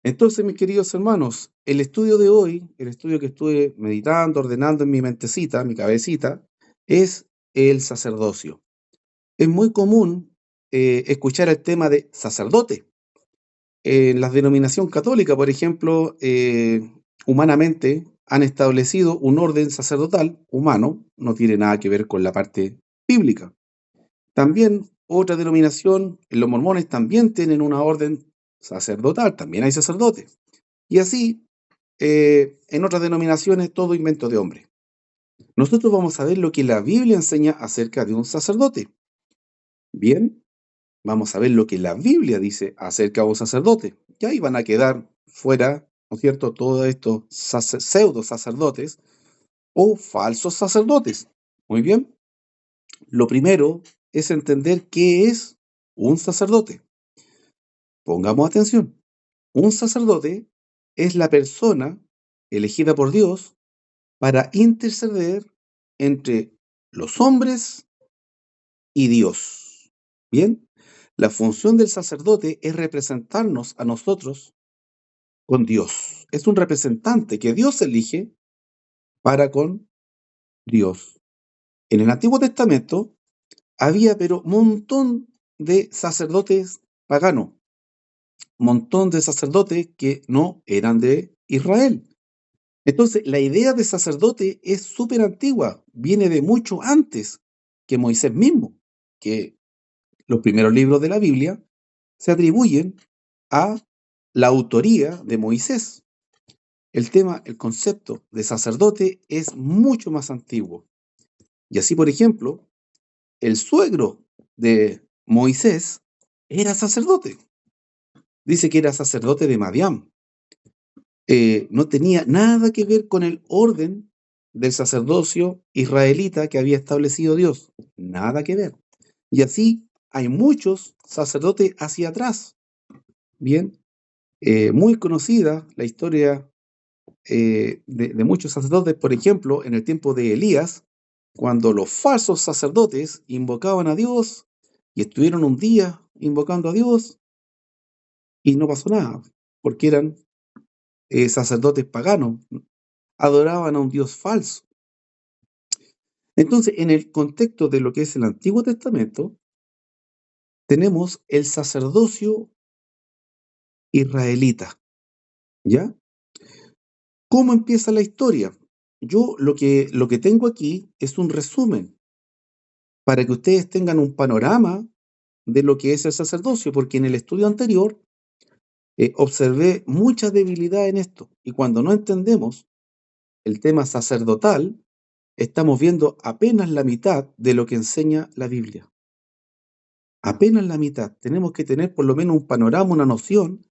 Entonces, mis queridos hermanos, el estudio de hoy, el estudio que estuve meditando, ordenando en mi mentecita, mi cabecita, es el sacerdocio. Es muy común escuchar el tema de sacerdote. En la denominación católica, por ejemplo, humanamente han establecido un orden sacerdotal humano, no tiene nada que ver con la parte bíblica. También otra denominación, los mormones también tienen una orden sacerdotal, también hay sacerdotes. Y así, en otras denominaciones, todo invento de hombre. Nosotros vamos a ver lo que la Biblia enseña acerca de un sacerdote. Bien, vamos a ver lo que la Biblia dice acerca de un sacerdote. Y ahí van a quedar fuera, ¿no es cierto?, todos estos pseudo sacerdotes o falsos sacerdotes. Muy bien, lo primero es entender qué es un sacerdote. Pongamos atención. Un sacerdote es la persona elegida por Dios para interceder entre los hombres y Dios. Bien, la función del sacerdote es representarnos a nosotros con Dios. Es un representante que Dios elige para con Dios. En el Antiguo Testamento había pero un montón de sacerdotes paganos, un montón de sacerdotes que no eran de Israel. Entonces, la idea de sacerdote es súper antigua, viene de mucho antes que Moisés mismo, que los primeros libros de la Biblia se atribuyen a la autoría de Moisés. El concepto de sacerdote es mucho más antiguo. Y así, por ejemplo, el suegro de Moisés era sacerdote. Dice que era sacerdote de Madián. No tenía nada que ver con el orden del sacerdocio israelita que había establecido Dios. Nada que ver. Y así hay muchos sacerdotes hacia atrás. Bien, muy conocida la historia de muchos sacerdotes, por ejemplo, en el tiempo de Elías, cuando los falsos sacerdotes invocaban a Dios y estuvieron un día invocando a Dios y no pasó nada, porque eran sacerdotes paganos, adoraban a un Dios falso. Entonces, en el contexto de lo que es el Antiguo Testamento, tenemos el sacerdocio israelita, ¿ya? ¿Cómo empieza la historia? Yo lo que tengo aquí es un resumen para que ustedes tengan un panorama de lo que es el sacerdocio, porque en el estudio anterior observé mucha debilidad en esto, y cuando no entendemos el tema sacerdotal, estamos viendo apenas la mitad de lo que enseña la Biblia. Apenas la mitad. Tenemos que tener por lo menos un panorama, una noción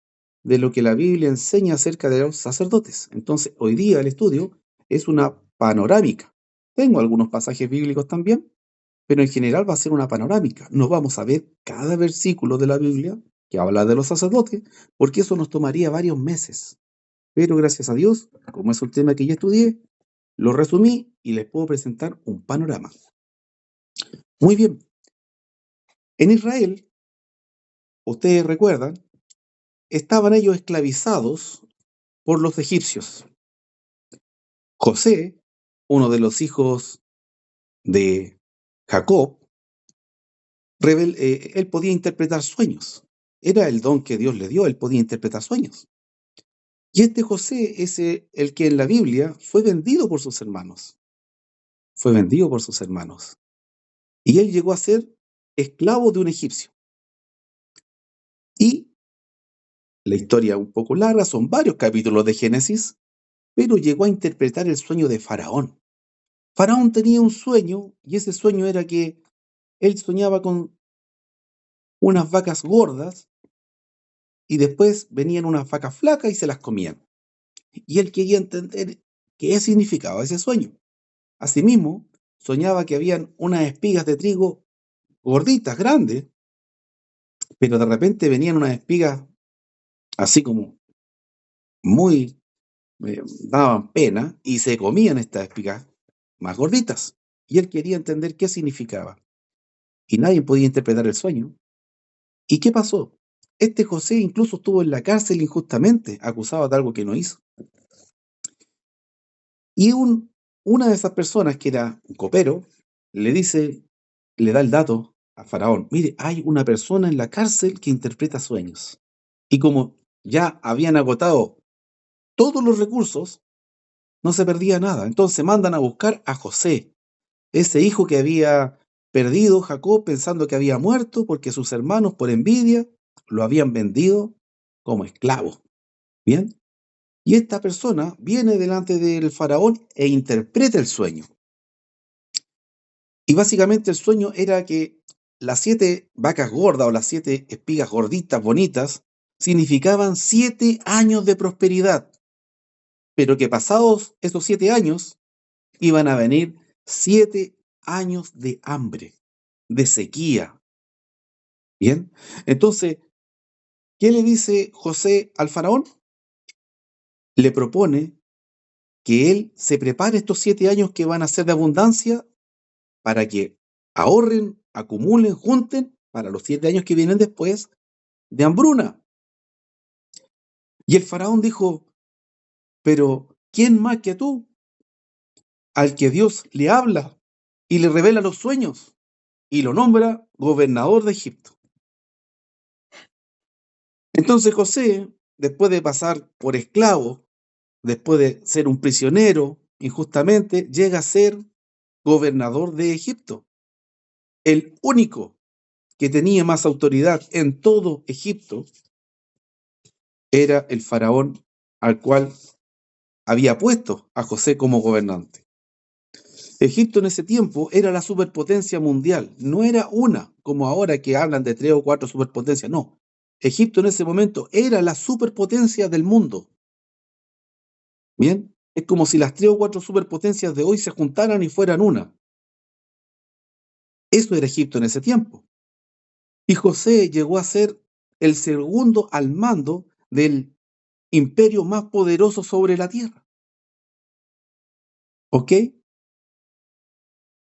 de lo que la Biblia enseña acerca de los sacerdotes. Entonces, hoy día el estudio es una panorámica. Tengo algunos pasajes bíblicos también, pero en general va a ser una panorámica. No vamos a ver cada versículo de la Biblia que habla de los sacerdotes, porque eso nos tomaría varios meses. Pero gracias a Dios, como es un tema que ya estudié, lo resumí y les puedo presentar un panorama. Muy bien, en Israel, ustedes recuerdan, estaban ellos esclavizados por los egipcios. José, uno de los hijos de Jacob, él podía interpretar sueños. Era el don que Dios le dio, él podía interpretar sueños. Y este José es el que en la Biblia fue vendido por sus hermanos. Fue vendido por sus hermanos. Y él llegó a ser esclavo de un egipcio. Y la historia es un poco larga, son varios capítulos de Génesis, pero llegó a interpretar el sueño de Faraón. Faraón tenía un sueño y ese sueño era que él soñaba con unas vacas gordas y después venían unas vacas flacas y se las comían. Y él quería entender qué significaba ese sueño. Asimismo, soñaba que habían unas espigas de trigo gorditas, grandes, pero de repente venían unas espigas así como muy, daban pena y se comían estas espigas más gorditas. Y él quería entender qué significaba. Y nadie podía interpretar el sueño. ¿Y qué pasó? Este José incluso estuvo en la cárcel injustamente, acusado de algo que no hizo. Y una de esas personas, que era un copero, le dice, le da el dato a Faraón: mire, hay una persona en la cárcel que interpreta sueños. Y como ya habían agotado todos los recursos, no se perdía nada. Entonces mandan a buscar a José, ese hijo que había perdido Jacob pensando que había muerto porque sus hermanos, por envidia, lo habían vendido como esclavo. Bien. Y esta persona viene delante del faraón e interpreta el sueño. Y básicamente el sueño era que las 7 vacas gordas o las 7 espigas gorditas bonitas significaban 7 años de prosperidad, pero que pasados esos 7 años iban a venir 7 años de hambre, de sequía. Bien, entonces, ¿qué le dice José al faraón? Le propone que él se prepare estos 7 años que van a ser de abundancia para que ahorren, acumulen, junten para los 7 años que vienen después de hambruna. Y el faraón dijo: pero ¿quién más que tú, al que Dios le habla y le revela los sueños y lo nombra gobernador de Egipto? Entonces José, después de pasar por esclavo, después de ser un prisionero injustamente, llega a ser gobernador de Egipto, el único que tenía más autoridad en todo Egipto. Era el faraón al cual había puesto a José como gobernante. Egipto en ese tiempo era la superpotencia mundial, no era una, como ahora que hablan de 3 o 4 superpotencias, no. Egipto en ese momento era la superpotencia del mundo. Bien, es como si las 3 o 4 superpotencias de hoy se juntaran y fueran una. Eso era Egipto en ese tiempo. Y José llegó a ser el segundo al mando del imperio más poderoso sobre la tierra. ¿Ok?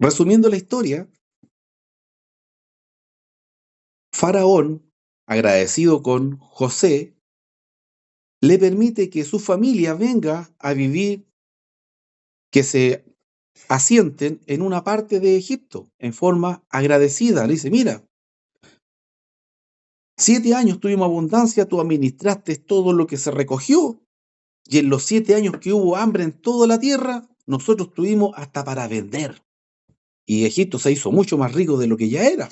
Resumiendo la historia, Faraón, agradecido con José, le permite que su familia venga a vivir, que se asienten en una parte de Egipto en forma agradecida. Le dice: mira, 7 años tuvimos abundancia, tú administraste todo lo que se recogió, y en los 7 años que hubo hambre en toda la tierra, nosotros tuvimos hasta para vender. Y Egipto se hizo mucho más rico de lo que ya era.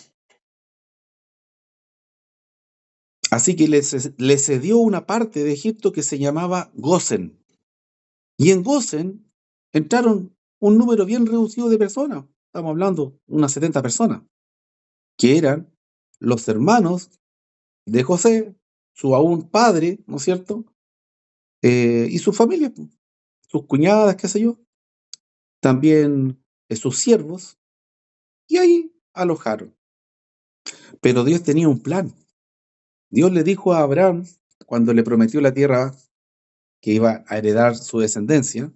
Así que le cedió una parte de Egipto que se llamaba Gosen. Y en Gosen entraron un número bien reducido de personas. Estamos hablando de unas 70 personas, que eran los hermanos de José, su aún padre, ¿no es cierto? Y su familia, sus cuñadas, qué sé yo, también sus siervos, y ahí alojaron. Pero Dios tenía un plan. Dios le dijo a Abraham, cuando le prometió la tierra que iba a heredar su descendencia: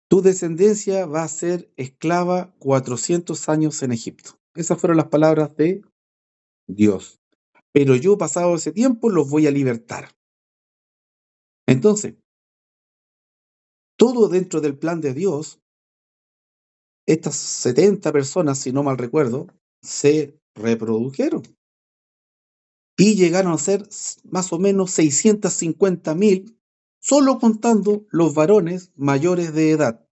tu descendencia va a ser esclava 400 años en Egipto. Esas fueron las palabras de Dios. Pero yo, pasado ese tiempo, los voy a libertar. Entonces, todo dentro del plan de Dios, estas 70 personas, si no mal recuerdo, se reprodujeron y llegaron a ser más o menos 650.000, solo contando los varones mayores de edad.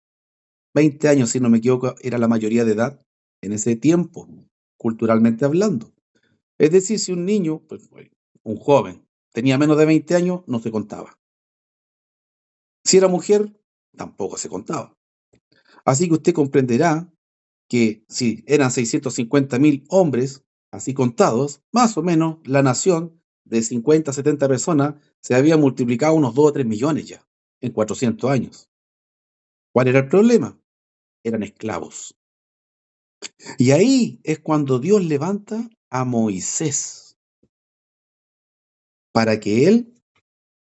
20 años, si no me equivoco, era la mayoría de edad en ese tiempo, culturalmente hablando. Es decir, si un niño, pues, un joven, tenía menos de 20 años, no se contaba. Si era mujer, tampoco se contaba. Así que usted comprenderá que si eran 650.000 hombres, así contados, más o menos la nación de 50 a 70 personas se había multiplicado unos 2 o 3 millones ya en 400 años. ¿Cuál era el problema? Eran esclavos. Y ahí es cuando Dios levanta a Moisés para que él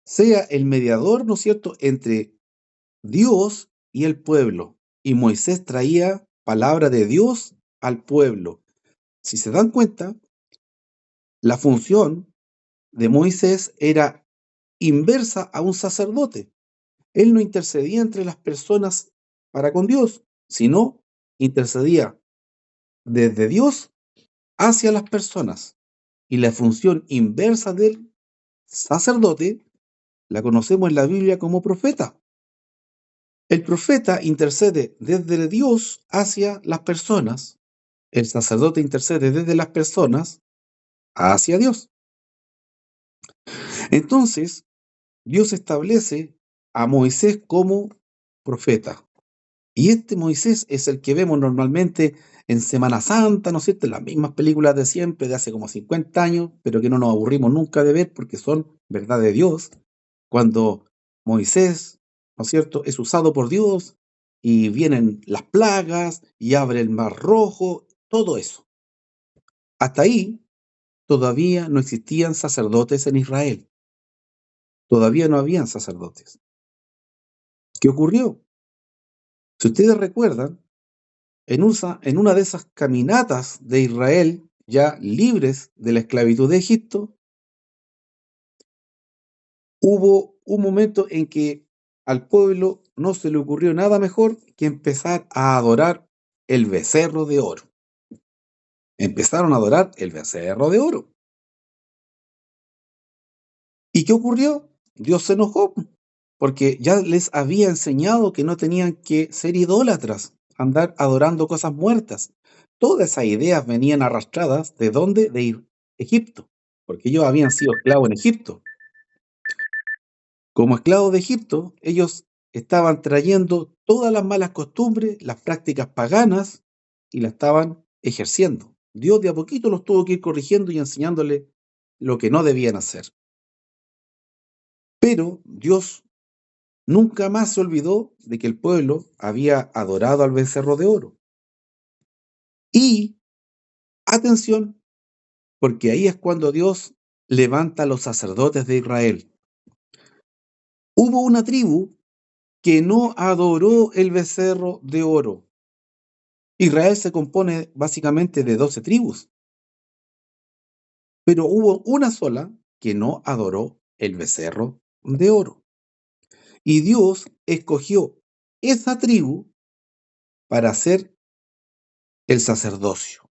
sea el mediador, ¿no es cierto?, entre Dios y el pueblo. Y Moisés traía palabra de Dios al pueblo. Si se dan cuenta, La función de Moisés era inversa a un sacerdote. Él no intercedía entre las personas para con Dios, sino intercedía desde Dios hacia las personas. Y la función inversa del sacerdote la conocemos en la Biblia como profeta. El profeta intercede desde Dios hacia las personas. El sacerdote intercede desde las personas hacia Dios. Entonces, Dios establece a Moisés como profeta. Y este Moisés es el que vemos normalmente en Semana Santa, ¿no es cierto? En las mismas películas de siempre, de hace como 50 años, pero que no nos aburrimos nunca de ver porque son verdad de Dios. Cuando Moisés, ¿no es cierto?, es usado por Dios y vienen las plagas y abre el mar rojo, todo eso. Hasta ahí todavía no existían sacerdotes en Israel. Todavía no habían sacerdotes. ¿Qué ocurrió? Si ustedes recuerdan, en una de esas caminatas de Israel, ya libres de la esclavitud de Egipto, hubo un momento en que al pueblo no se le ocurrió nada mejor que empezar a adorar el becerro de oro. Empezaron a adorar el becerro de oro. ¿Y qué ocurrió? Dios se enojó porque ya les había enseñado que no tenían que ser idólatras, andar adorando cosas muertas. Todas esas ideas venían arrastradas ¿de dónde? De Egipto, porque ellos habían sido esclavos en Egipto. Como esclavos de Egipto, ellos estaban trayendo todas las malas costumbres, las prácticas paganas y las estaban ejerciendo. Dios de a poquito los tuvo que ir corrigiendo y enseñándole lo que no debían hacer. Pero Dios nunca más se olvidó de que el pueblo había adorado al becerro de oro. Y, atención, porque ahí es cuando Dios levanta a los sacerdotes de Israel. Hubo una tribu que no adoró el becerro de oro. Israel se compone básicamente de 12 tribus, pero hubo una sola que no adoró el becerro de oro. Y Dios escogió esa tribu para hacer el sacerdocio.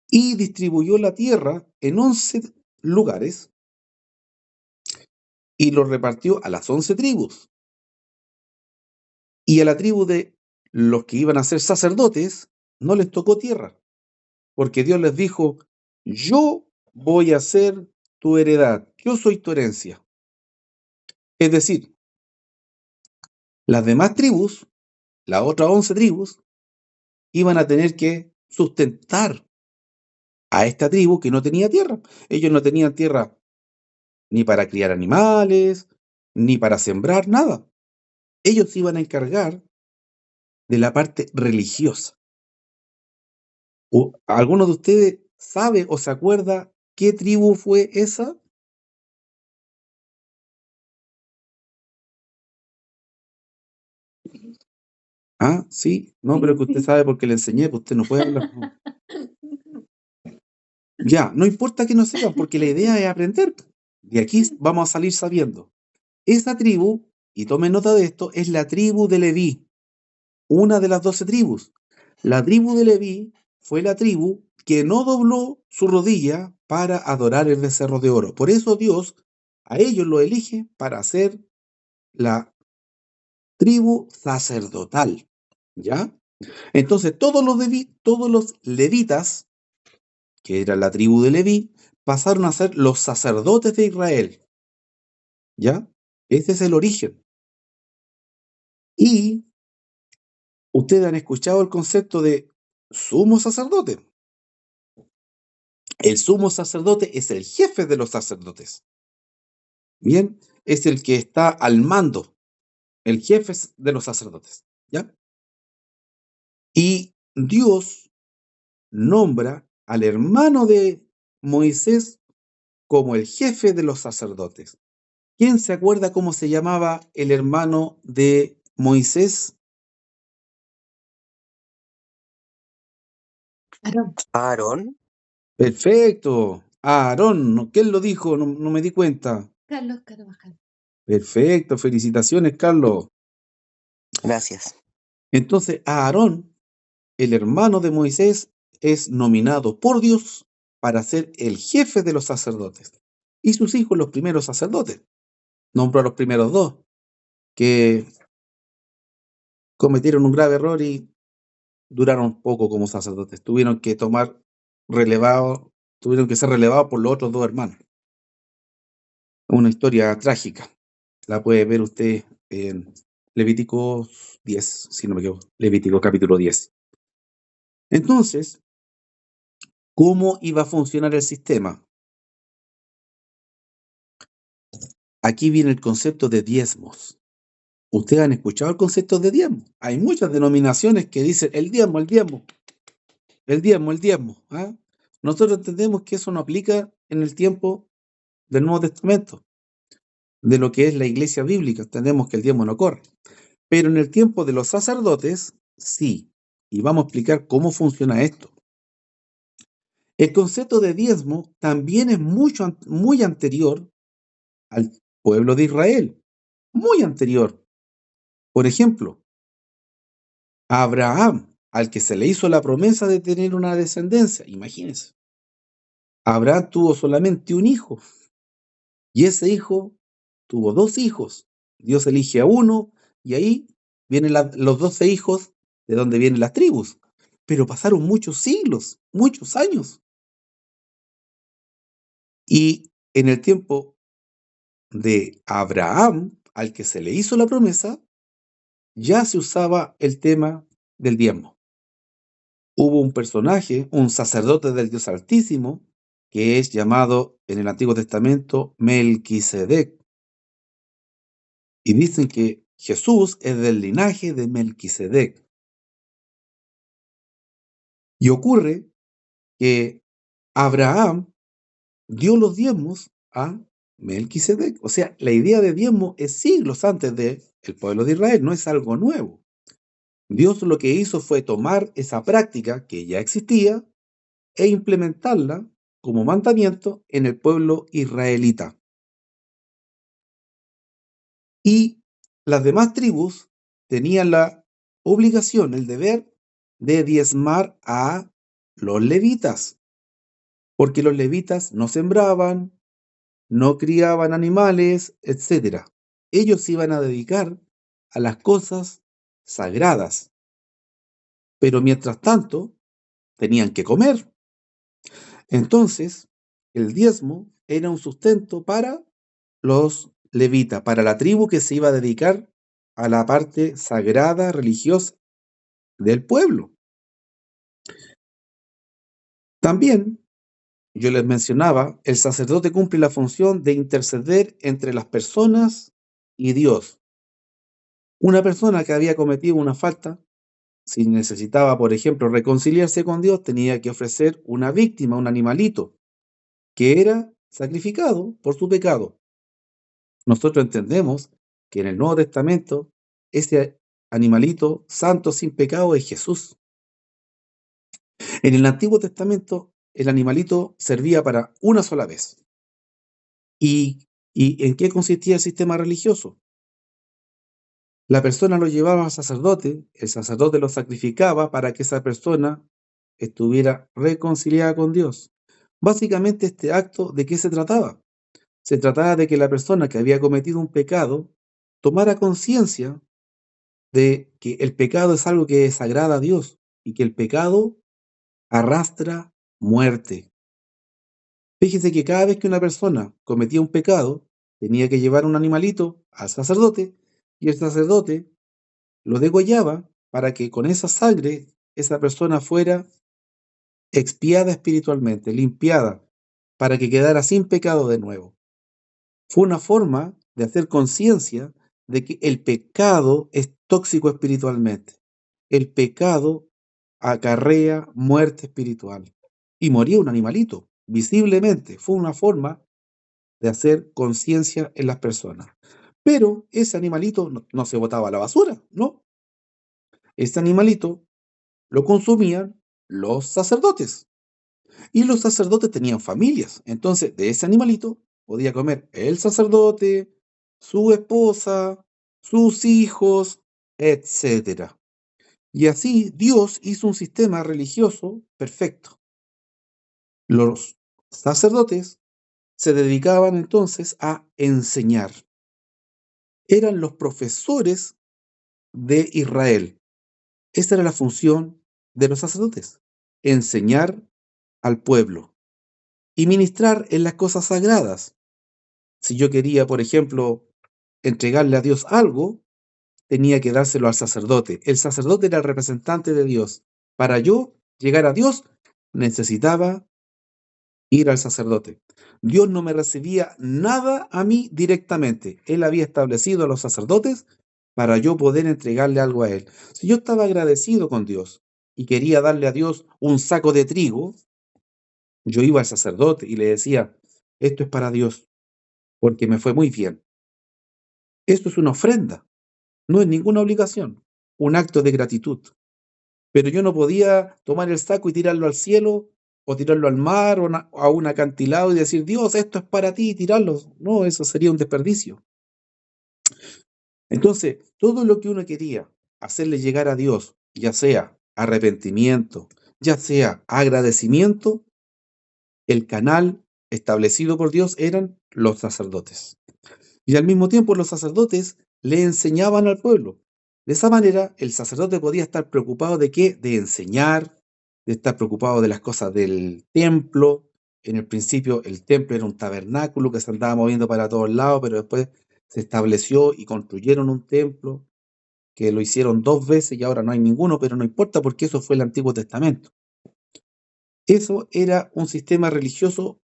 Y distribuyó la tierra en 11 lugares y lo repartió a las 11 tribus. Y a la tribu de los que iban a ser sacerdotes no les tocó tierra, porque Dios les dijo, yo voy a ser tu heredad, yo soy tu herencia. Es decir, las demás tribus, las otras 11 tribus, iban a tener que sustentar a esta tribu que no tenía tierra. Ellos no tenían tierra ni para criar animales, ni para sembrar, nada. Ellos se iban a encargar de la parte religiosa. ¿Alguno de ustedes sabe o se acuerda qué tribu fue esa? Ah, sí, no, pero que usted sabe porque le enseñé, pues usted no puede hablar. Ya, no importa que no sepan, porque la idea es aprender. De aquí vamos a salir sabiendo. Esa tribu, y tome nota de esto, es la tribu de Leví, una de las 12 tribus. La tribu de Leví fue la tribu que no dobló su rodilla para adorar el becerro de oro. Por eso Dios a ellos lo elige para ser la tribu sacerdotal. ¿Ya? Entonces todos los levitas, que era la tribu de Leví, pasaron a ser los sacerdotes de Israel. ¿Ya? Ese es el origen. Y ustedes han escuchado el concepto de sumo sacerdote. El sumo sacerdote es el jefe de los sacerdotes. Bien, es el que está al mando, el jefe de los sacerdotes. ¿Ya? Y Dios nombra al hermano de Moisés como el jefe de los sacerdotes. ¿Quién se acuerda cómo se llamaba el hermano de Moisés? Aarón. Perfecto. Aarón, ¿no? ¿Quién lo dijo? No, no me di cuenta. Carlos Carvajal. Perfecto, felicitaciones, Carlos. Gracias. Entonces, Aarón, el hermano de Moisés, es nominado por Dios para ser el jefe de los sacerdotes. Y sus hijos, los primeros sacerdotes. Nombró a los primeros dos, que cometieron un grave error y duraron poco como sacerdotes. Tuvieron que tuvieron que ser relevados por los otros dos hermanos. Una historia trágica. La puede ver usted en Levítico 10, si no me equivoco. Levítico capítulo 10. Entonces, ¿cómo iba a funcionar el sistema? Aquí viene el concepto de diezmos. ¿Ustedes han escuchado el concepto de diezmo? Hay muchas denominaciones que dicen el diezmo, el diezmo, el diezmo, el diezmo. ¿Ah? Nosotros entendemos que eso no aplica en el tiempo del Nuevo Testamento, de lo que es la iglesia bíblica. Entendemos que el diezmo no corre. Pero en el tiempo de los sacerdotes, sí. Y vamos a explicar cómo funciona esto. El concepto de diezmo también es muy anterior al pueblo de Israel. Muy anterior. Por ejemplo, a Abraham, al que se le hizo la promesa de tener una descendencia. Imagínense. Abraham tuvo solamente un hijo. Y ese hijo tuvo dos hijos. Dios elige a uno y ahí vienen los 12 hijos de donde vienen las tribus. Pero pasaron muchos siglos, muchos años. Y en el tiempo de Abraham, al que se le hizo la promesa, ya se usaba el tema del diezmo. Hubo un personaje, un sacerdote del Dios Altísimo, que es llamado en el Antiguo Testamento Melquisedec. Y dicen que Jesús es del linaje de Melquisedec. Y ocurre que Abraham dio los diezmos a Melquisedec. O sea, la idea de diezmo es siglos antes del pueblo de Israel, no es algo nuevo. Dios lo que hizo fue tomar esa práctica que ya existía e implementarla como mandamiento en el pueblo israelita. Y las demás tribus tenían la obligación, el deber de diezmar a los levitas, porque los levitas no sembraban, no criaban animales, etc. Ellos se iban a dedicar a las cosas sagradas, pero mientras tanto tenían que comer. Entonces, el diezmo era un sustento para los levitas, para la tribu que se iba a dedicar a la parte sagrada, religiosa del pueblo. También, yo les mencionaba, el sacerdote cumple la función de interceder entre las personas y Dios. Una persona que había cometido una falta, si necesitaba, por ejemplo, reconciliarse con Dios, tenía que ofrecer una víctima, un animalito, que era sacrificado por su pecado. Nosotros entendemos que en el Nuevo Testamento ese animalito santo sin pecado es Jesús. En el Antiguo Testamento el animalito servía para una sola vez. ¿Y en qué consistía el sistema religioso? La persona lo llevaba al sacerdote, el sacerdote lo sacrificaba para que esa persona estuviera reconciliada con Dios. Básicamente este acto, ¿de qué se trataba? Se trataba de que la persona que había cometido un pecado tomara conciencia de que el pecado es algo que desagrada a Dios y que el pecado arrastra muerte. Fíjese que cada vez que una persona cometía un pecado, tenía que llevar un animalito al sacerdote y el sacerdote lo degollaba para que con esa sangre esa persona fuera expiada espiritualmente, limpiada, para que quedara sin pecado de nuevo. Fue una forma de hacer conciencia de que el pecado es tóxico espiritualmente. El pecado acarrea muerte espiritual. Y moría un animalito, visiblemente. Fue una forma de hacer conciencia en las personas. Pero ese animalito no se botaba a la basura, ¿no? Ese animalito lo consumían los sacerdotes. Y los sacerdotes tenían familias. Entonces, de ese animalito podía comer el sacerdote, su esposa, sus hijos, etcétera. Y así Dios hizo un sistema religioso perfecto. Los sacerdotes se dedicaban entonces a enseñar. Eran los profesores de Israel. Esa era la función de los sacerdotes, enseñar al pueblo y ministrar en las cosas sagradas. Si yo quería, por ejemplo, entregarle a Dios algo, tenía que dárselo al sacerdote. El sacerdote era el representante de Dios. Para yo llegar a Dios, necesitaba ir al sacerdote. Dios no me recibía nada a mí directamente. Él había establecido a los sacerdotes para yo poder entregarle algo a él. Si yo estaba agradecido con Dios y quería darle a Dios un saco de trigo, yo iba al sacerdote y le decía, esto es para Dios, porque me fue muy bien. Esto es una ofrenda, no es ninguna obligación, un acto de gratitud. Pero yo no podía tomar el saco y tirarlo al cielo o tirarlo al mar o a un acantilado y decir, Dios, esto es para ti y tirarlo. No, eso sería un desperdicio. Entonces, todo lo que uno quería hacerle llegar a Dios, ya sea arrepentimiento, ya sea agradecimiento, el canal establecido por Dios eran los sacerdotes. Y al mismo tiempo los sacerdotes le enseñaban al pueblo. De esa manera, el sacerdote podía estar preocupado de qué, de enseñar, de estar preocupado de las cosas del templo. En el principio el templo era un tabernáculo que se andaba moviendo para todos lados, pero después se estableció y construyeron un templo que lo hicieron 2 veces y ahora no hay ninguno, pero no importa porque eso fue el Antiguo Testamento. Eso era un sistema religioso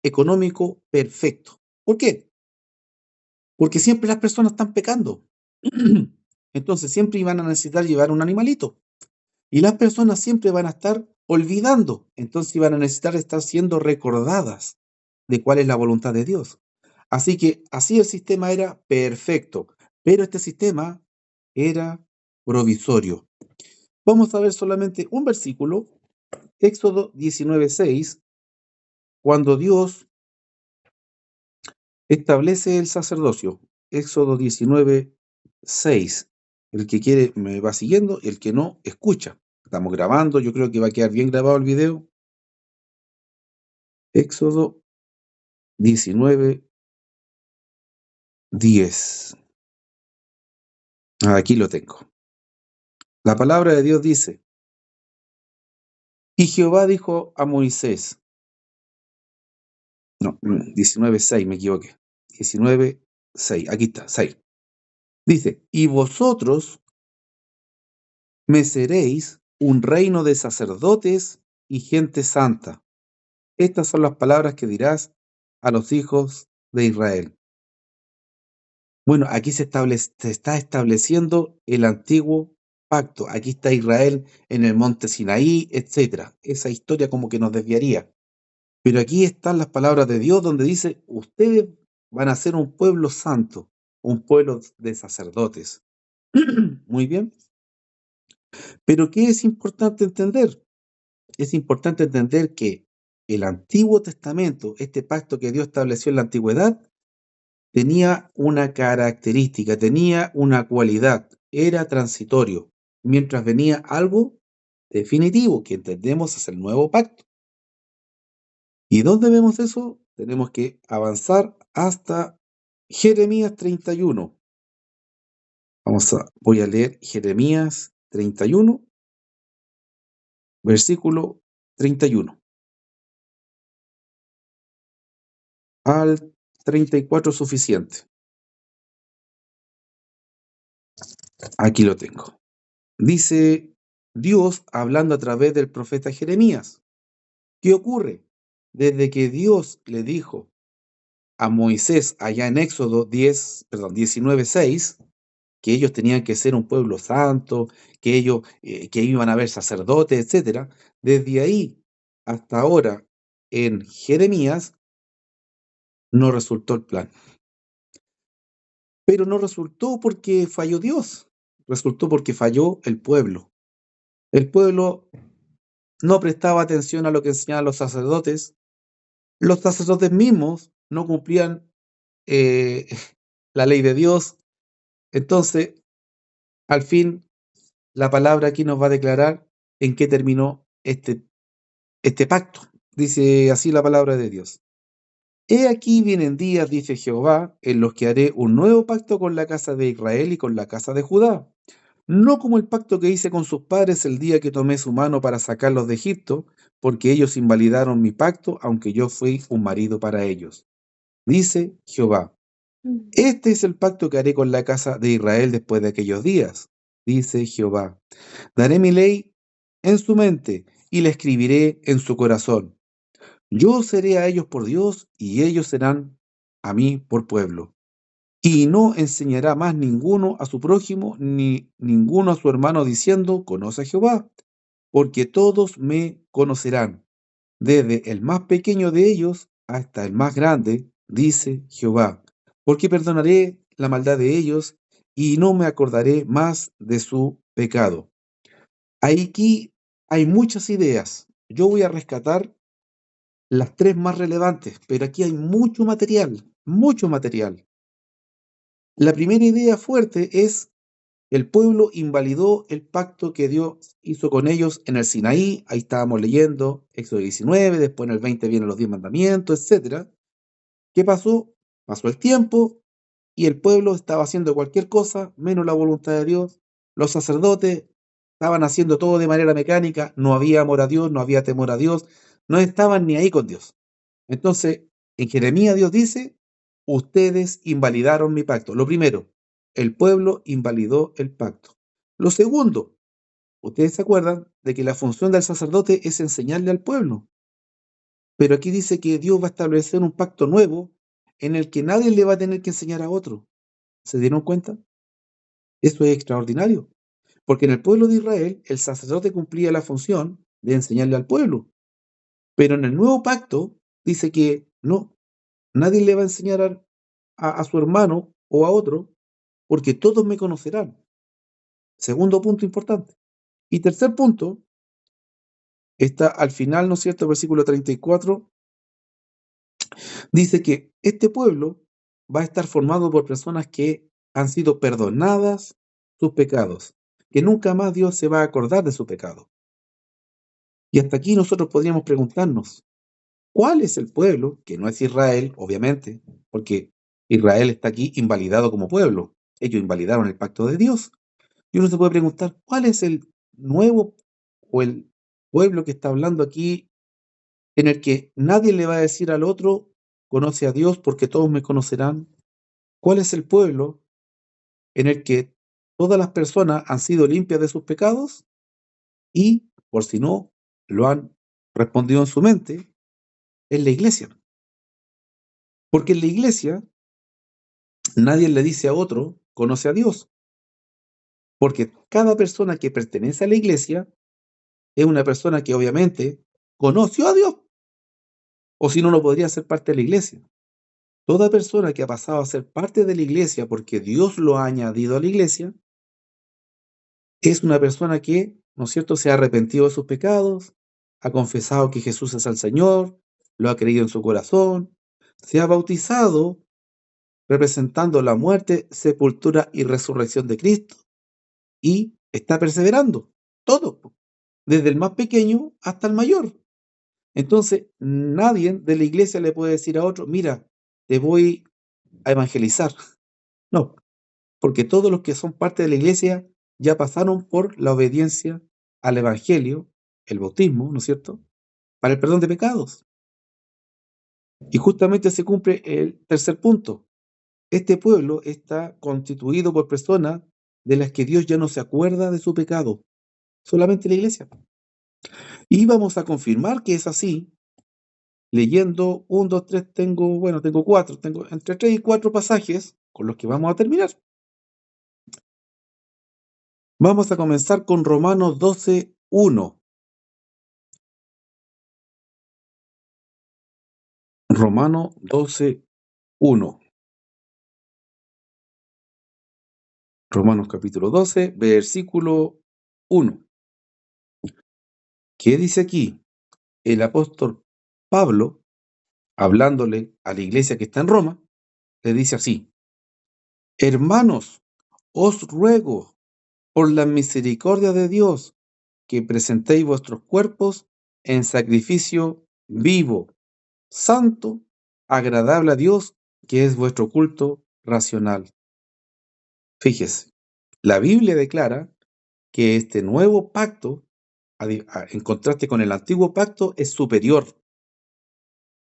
económico perfecto. ¿Por qué? Porque siempre las personas están pecando. Entonces siempre iban a necesitar llevar un animalito. Y las personas siempre van a estar olvidando. Entonces iban a necesitar estar siendo recordadas de cuál es la voluntad de Dios. Así que así el sistema era perfecto. Pero este sistema era provisorio. Vamos a ver solamente un versículo, Éxodo 19:6, cuando Dios establece el sacerdocio. Éxodo 19:6. El que quiere me va siguiendo, el que no, escucha. Estamos grabando, yo creo que va a quedar bien grabado el video. Éxodo 19:10. Aquí lo tengo. La palabra de Dios dice, y Jehová dijo a Moisés, no, 19:6, me equivoqué. 19:6, aquí está, 6. Dice, y vosotros me seréis un reino de sacerdotes y gente santa. Estas son las palabras que dirás a los hijos de Israel. Bueno, aquí se está estableciendo el antiguo pacto. Aquí está Israel en el monte Sinaí, etcétera. Esa historia como que nos desviaría. Pero aquí están las palabras de Dios donde dice, ustedes van a ser un pueblo santo, un pueblo de sacerdotes. Muy bien. Pero ¿qué es importante entender? Es importante entender que el Antiguo Testamento, este pacto que Dios estableció en la antigüedad, tenía una característica, tenía una cualidad, era transitorio, mientras venía algo definitivo que entendemos es el nuevo pacto. ¿Y dónde vemos eso? Tenemos que avanzar hasta Jeremías 31. Voy a leer Jeremías 31, versículo 31 al 34 suficiente. Aquí lo tengo. Dice Dios hablando a través del profeta Jeremías. ¿Qué ocurre? Desde que Dios le dijo a Moisés allá en Éxodo 19:6, que ellos tenían que ser un pueblo santo, que ellos que iban a haber sacerdotes, etcétera, desde ahí hasta ahora en Jeremías no resultó el plan. Pero no resultó porque falló Dios, resultó porque falló el pueblo. El pueblo no prestaba atención a lo que enseñaban los sacerdotes mismos no cumplían eh, la ley de Dios. Entonces, al fin, la palabra aquí nos va a declarar en qué terminó este pacto. Dice así la palabra de Dios. He aquí vienen días, dice Jehová, en los que haré un nuevo pacto con la casa de Israel y con la casa de Judá. No como el pacto que hice con sus padres el día que tomé su mano para sacarlos de Egipto, porque ellos invalidaron mi pacto, aunque yo fui un marido para ellos. Dice Jehová. Este es el pacto que haré con la casa de Israel después de aquellos días, dice Jehová. Daré mi ley en su mente y la escribiré en su corazón. Yo seré a ellos por Dios y ellos serán a mí por pueblo. Y no enseñará más ninguno a su prójimo ni ninguno a su hermano diciendo, conoce a Jehová, porque todos me conocerán, desde el más pequeño de ellos hasta el más grande, dice Jehová, porque perdonaré la maldad de ellos y no me acordaré más de su pecado. Aquí hay muchas ideas. Yo voy a rescatar las tres más relevantes, pero aquí hay mucho material, mucho material. La primera idea fuerte es el pueblo invalidó el pacto que Dios hizo con ellos en el Sinaí. Ahí estábamos leyendo Éxodo 19, después en el 20 vienen los 10 mandamientos, etcétera. ¿Qué pasó? Pasó el tiempo y el pueblo estaba haciendo cualquier cosa menos la voluntad de Dios. Los sacerdotes estaban haciendo todo de manera mecánica, no había amor a Dios, no había temor a Dios, no estaban ni ahí con Dios. Entonces, en Jeremías Dios dice, ustedes invalidaron mi pacto. Lo primero, el pueblo invalidó el pacto. Lo segundo, ustedes se acuerdan de que la función del sacerdote es enseñarle al pueblo. Pero aquí dice que Dios va a establecer un pacto nuevo en el que nadie le va a tener que enseñar a otro. ¿Se dieron cuenta? Eso es extraordinario. Porque en el pueblo de Israel, el sacerdote cumplía la función de enseñarle al pueblo. Pero en el nuevo pacto dice que no, nadie le va a enseñar a su hermano o a otro, porque todos me conocerán. Segundo punto importante. Y tercer punto, está al final, ¿no es cierto? Versículo 34, dice que este pueblo va a estar formado por personas que han sido perdonadas sus pecados, que nunca más Dios se va a acordar de su pecado. Y hasta aquí nosotros podríamos preguntarnos, ¿cuál es el pueblo, que no es Israel, obviamente, porque Israel está aquí invalidado como pueblo? Ellos invalidaron el pacto de Dios. Y uno se puede preguntar, ¿cuál es el nuevo o el pueblo que está hablando aquí en el que nadie le va a decir al otro, conoce a Dios porque todos me conocerán? ¿Cuál es el pueblo en el que todas las personas han sido limpias de sus pecados y, por si no lo han respondido en su mente, es la iglesia? Porque en la iglesia nadie le dice a otro, conoce a Dios, porque cada persona que pertenece a la iglesia es una persona que obviamente conoció a Dios, o si no, no podría ser parte de la iglesia. Toda persona que ha pasado a ser parte de la iglesia porque Dios lo ha añadido a la iglesia, es una persona que, ¿no es cierto?, se ha arrepentido de sus pecados, ha confesado que Jesús es el Señor, lo ha creído en su corazón, se ha bautizado representando la muerte, sepultura y resurrección de Cristo y está perseverando. Todo, desde el más pequeño hasta el mayor. Entonces, nadie de la iglesia le puede decir a otro, mira, te voy a evangelizar. No, porque todos los que son parte de la iglesia ya pasaron por la obediencia al evangelio, el bautismo, ¿no es cierto?, para el perdón de pecados. Y justamente se cumple el tercer punto. Este pueblo está constituido por personas de las que Dios ya no se acuerda de su pecado, solamente la iglesia. Y vamos a confirmar que es así, leyendo un, dos, tres, tengo cuatro, tengo entre tres y cuatro pasajes con los que vamos a terminar. Vamos a comenzar con Romanos 12:1. Romanos 12:1. Romanos capítulo 12, versículo 1. ¿Qué dice aquí? El apóstol Pablo, hablándole a la iglesia que está en Roma, le dice así: hermanos, os ruego por la misericordia de Dios que presentéis vuestros cuerpos en sacrificio vivo, santo, agradable a Dios, que es vuestro culto racional. Fíjese, la Biblia declara que este nuevo pacto, en contraste con el antiguo pacto, es superior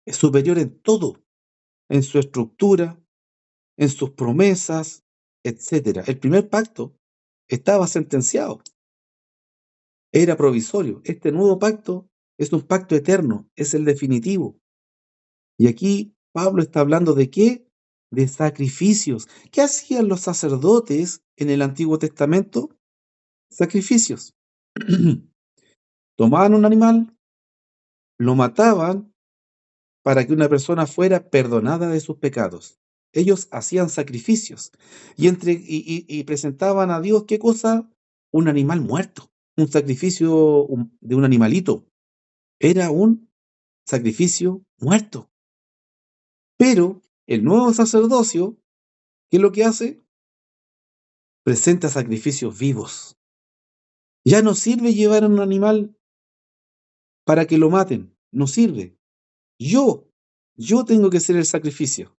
en todo, en su estructura, en sus promesas, etcétera. El primer pacto estaba sentenciado, era provisorio. Este nuevo pacto es un pacto eterno, es el definitivo. Y aquí Pablo está hablando de qué? De sacrificios. ¿Qué hacían los sacerdotes en el Antiguo Testamento? Sacrificios. Tomaban un animal, lo mataban para que una persona fuera perdonada de sus pecados. Ellos hacían sacrificios y presentaban a Dios, ¿qué cosa? Un animal muerto, un sacrificio de un animalito. Era un sacrificio muerto. Pero el nuevo sacerdocio, ¿qué es lo que hace? Presenta sacrificios vivos. Ya no sirve llevar a un animal para que lo maten, no sirve. Yo, yo tengo que ser el sacrificio.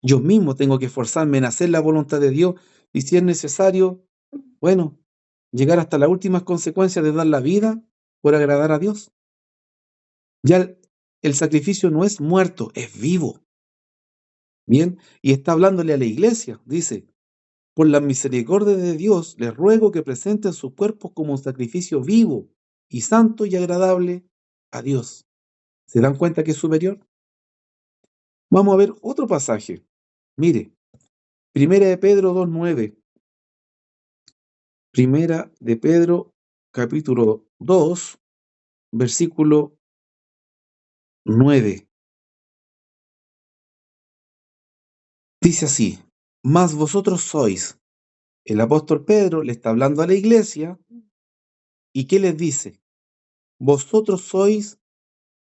Yo mismo tengo que esforzarme en hacer la voluntad de Dios y si es necesario, bueno, llegar hasta las últimas consecuencias de dar la vida por agradar a Dios. Ya el sacrificio no es muerto, es vivo. Bien, y está hablándole a la iglesia, dice: por la misericordia de Dios, les ruego que presenten sus cuerpos como un sacrificio vivo y santo y agradable a Dios. ¿Se dan cuenta que es superior? Vamos a ver otro pasaje. Mire, Primera de Pedro 2:9. Primera de Pedro, capítulo 2, versículo 9. Dice así: mas vosotros sois. El apóstol Pedro le está hablando a la iglesia y ¿qué les dice? Vosotros sois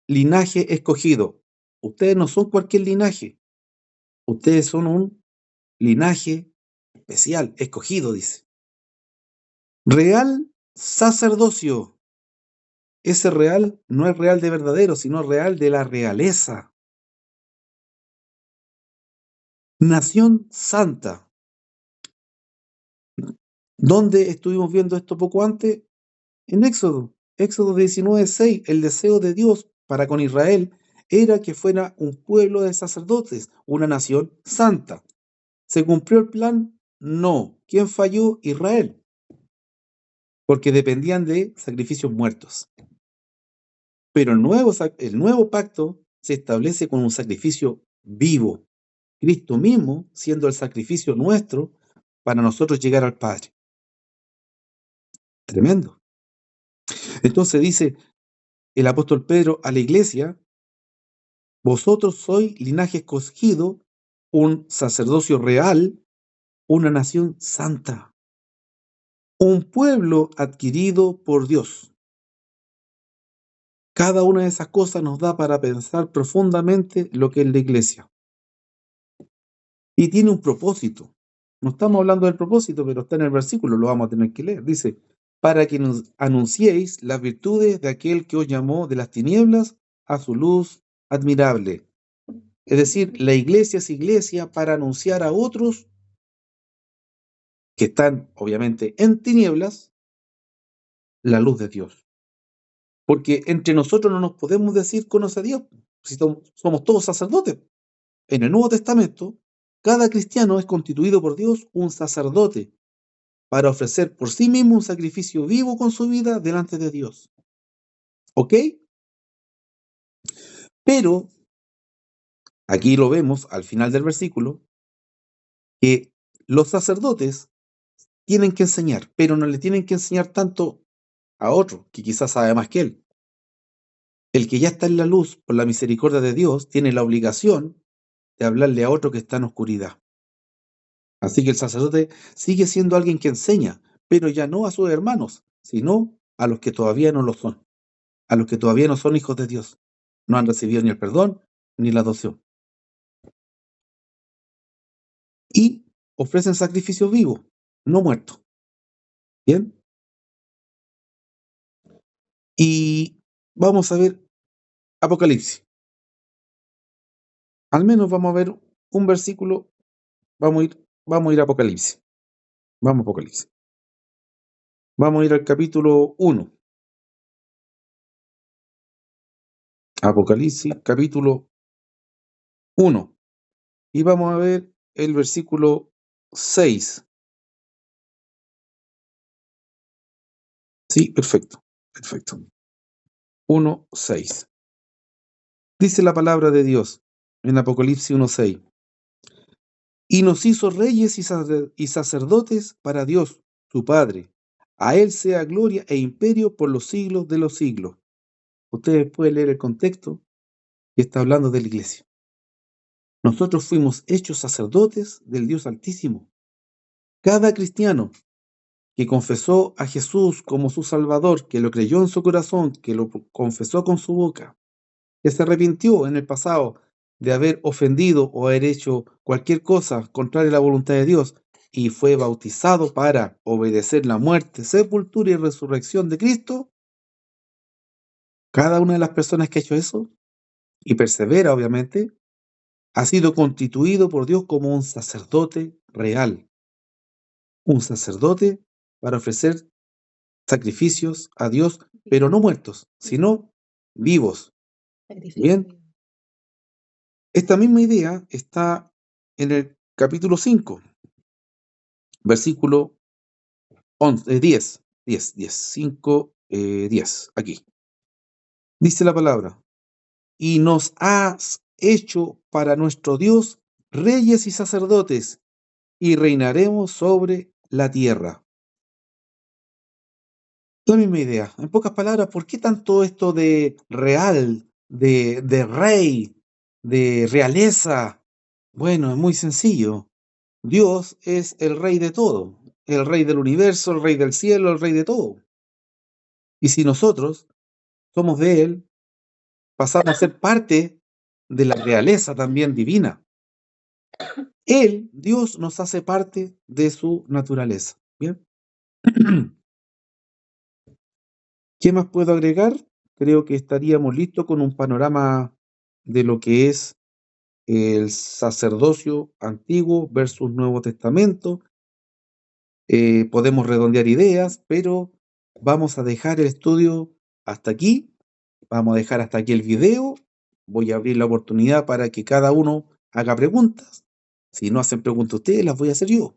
linaje escogido. Ustedes no son cualquier linaje. Ustedes son un linaje especial, escogido, dice. Real sacerdocio. Ese real no es real de verdadero, sino real de la realeza. Nación santa. ¿Dónde estuvimos viendo esto poco antes? En Éxodo 19:6. El deseo de Dios para con Israel era que fuera un pueblo de sacerdotes, una nación santa. ¿Se cumplió el plan? No. ¿Quién falló? Israel, porque dependían de sacrificios muertos. Pero el nuevo pacto se establece con un sacrificio vivo. Cristo mismo siendo el sacrificio nuestro para nosotros llegar al Padre. Tremendo. Entonces dice el apóstol Pedro a la iglesia: vosotros sois linaje escogido, un sacerdocio real, una nación santa, un pueblo adquirido por Dios. Cada una de esas cosas nos da para pensar profundamente lo que es la iglesia. Y tiene un propósito. No estamos hablando del propósito, pero está en el versículo, lo vamos a tener que leer. Dice: para que nos anunciéis las virtudes de aquel que os llamó de las tinieblas a su luz admirable. Es decir, la iglesia es iglesia para anunciar a otros que están, obviamente, en tinieblas, la luz de Dios. Porque entre nosotros no nos podemos decir conoce a Dios, si somos todos sacerdotes. En el Nuevo Testamento, cada cristiano es constituido por Dios un sacerdote para ofrecer por sí mismo un sacrificio vivo con su vida delante de Dios. ¿Ok? Pero, aquí lo vemos al final del versículo, que los sacerdotes tienen que enseñar, pero no le tienen que enseñar tanto a otro, que quizás sabe más que él. El que ya está en la luz por la misericordia de Dios tiene la obligación de hablarle a otro que está en oscuridad. Así que el sacerdote sigue siendo alguien que enseña, pero ya no a sus hermanos, sino a los que todavía no lo son, a los que todavía no son hijos de Dios. No han recibido ni el perdón ni la adopción. Y ofrecen sacrificios vivos, no muertos. ¿Bien? Y vamos a ver Apocalipsis. Al menos vamos a ver un versículo. Vamos a ir a Apocalipsis. Vamos a Apocalipsis. Vamos a ir al capítulo 1. Apocalipsis, capítulo 1. Y vamos a ver el versículo 6. Sí, perfecto. Perfecto. 1:6. Dice la palabra de Dios en Apocalipsis 1:6. Y nos hizo reyes y sacerdotes para Dios, su Padre. A Él sea gloria e imperio por los siglos de los siglos. Ustedes pueden leer el contexto y está hablando de la iglesia. Nosotros fuimos hechos sacerdotes del Dios Altísimo. Cada cristiano que confesó a Jesús como su Salvador, que lo creyó en su corazón, que lo confesó con su boca, que se arrepintió en el pasado de haber ofendido o haber hecho cualquier cosa contraria a la voluntad de Dios y fue bautizado para obedecer la muerte, sepultura y resurrección de Cristo, cada una de las personas que ha hecho eso y persevera, obviamente, ha sido constituido por Dios como un sacerdote real, un sacerdote para ofrecer sacrificios a Dios, pero no muertos, sino vivos. Bien, esta misma idea está en el capítulo 5, versículo 11, 10, 5, 10, aquí. Dice la palabra, y nos has hecho para nuestro Dios reyes y sacerdotes, y reinaremos sobre la tierra. La misma idea. En pocas palabras, ¿por qué tanto esto de real, de rey, de realeza? Bueno, es muy sencillo. Dios es el rey de todo, el rey del universo, el rey del cielo, el rey de todo. Y si nosotros somos de Él, pasamos a ser parte de la realeza también divina. Él, Dios, nos hace parte de su naturaleza. ¿Bien? ¿Qué más puedo agregar? Creo que estaríamos listos con un panorama de lo que es el sacerdocio antiguo versus Nuevo Testamento. Podemos redondear ideas, pero vamos a dejar el estudio hasta aquí. Vamos a dejar hasta aquí el video. Voy a abrir la oportunidad para que cada uno haga preguntas. Si no hacen preguntas ustedes, las voy a hacer yo.